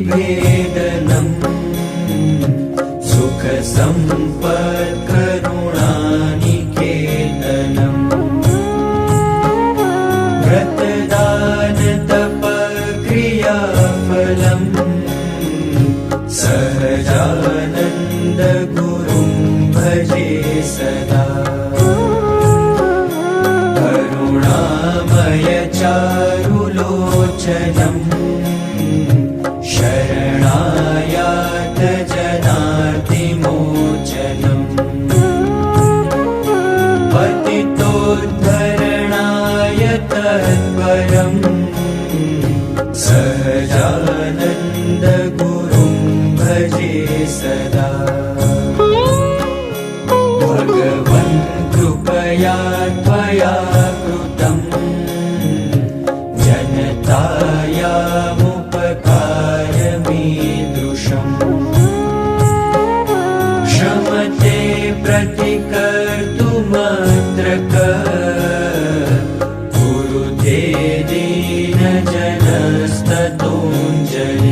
भवसम्भवभीतिभेदनम् सुखसम्पत्करुणानिकेतनम् व्रतदानतपक्रियाफलम् सहजानन्दगुरुं भजे सदा करुणामयचारुलोचनम् शरणायात जनार्तिमोचनम् पतितोद्धरणाय तत्परम् सहजानन्दगुरुं भजे सदा भगवन् कृपया त्वया कृतम् जनतायामुपकारमीदृशम् क्षमते प्रतिकर्तुमत्र कुरुते दीनजनस्ततोऽञ्जलिः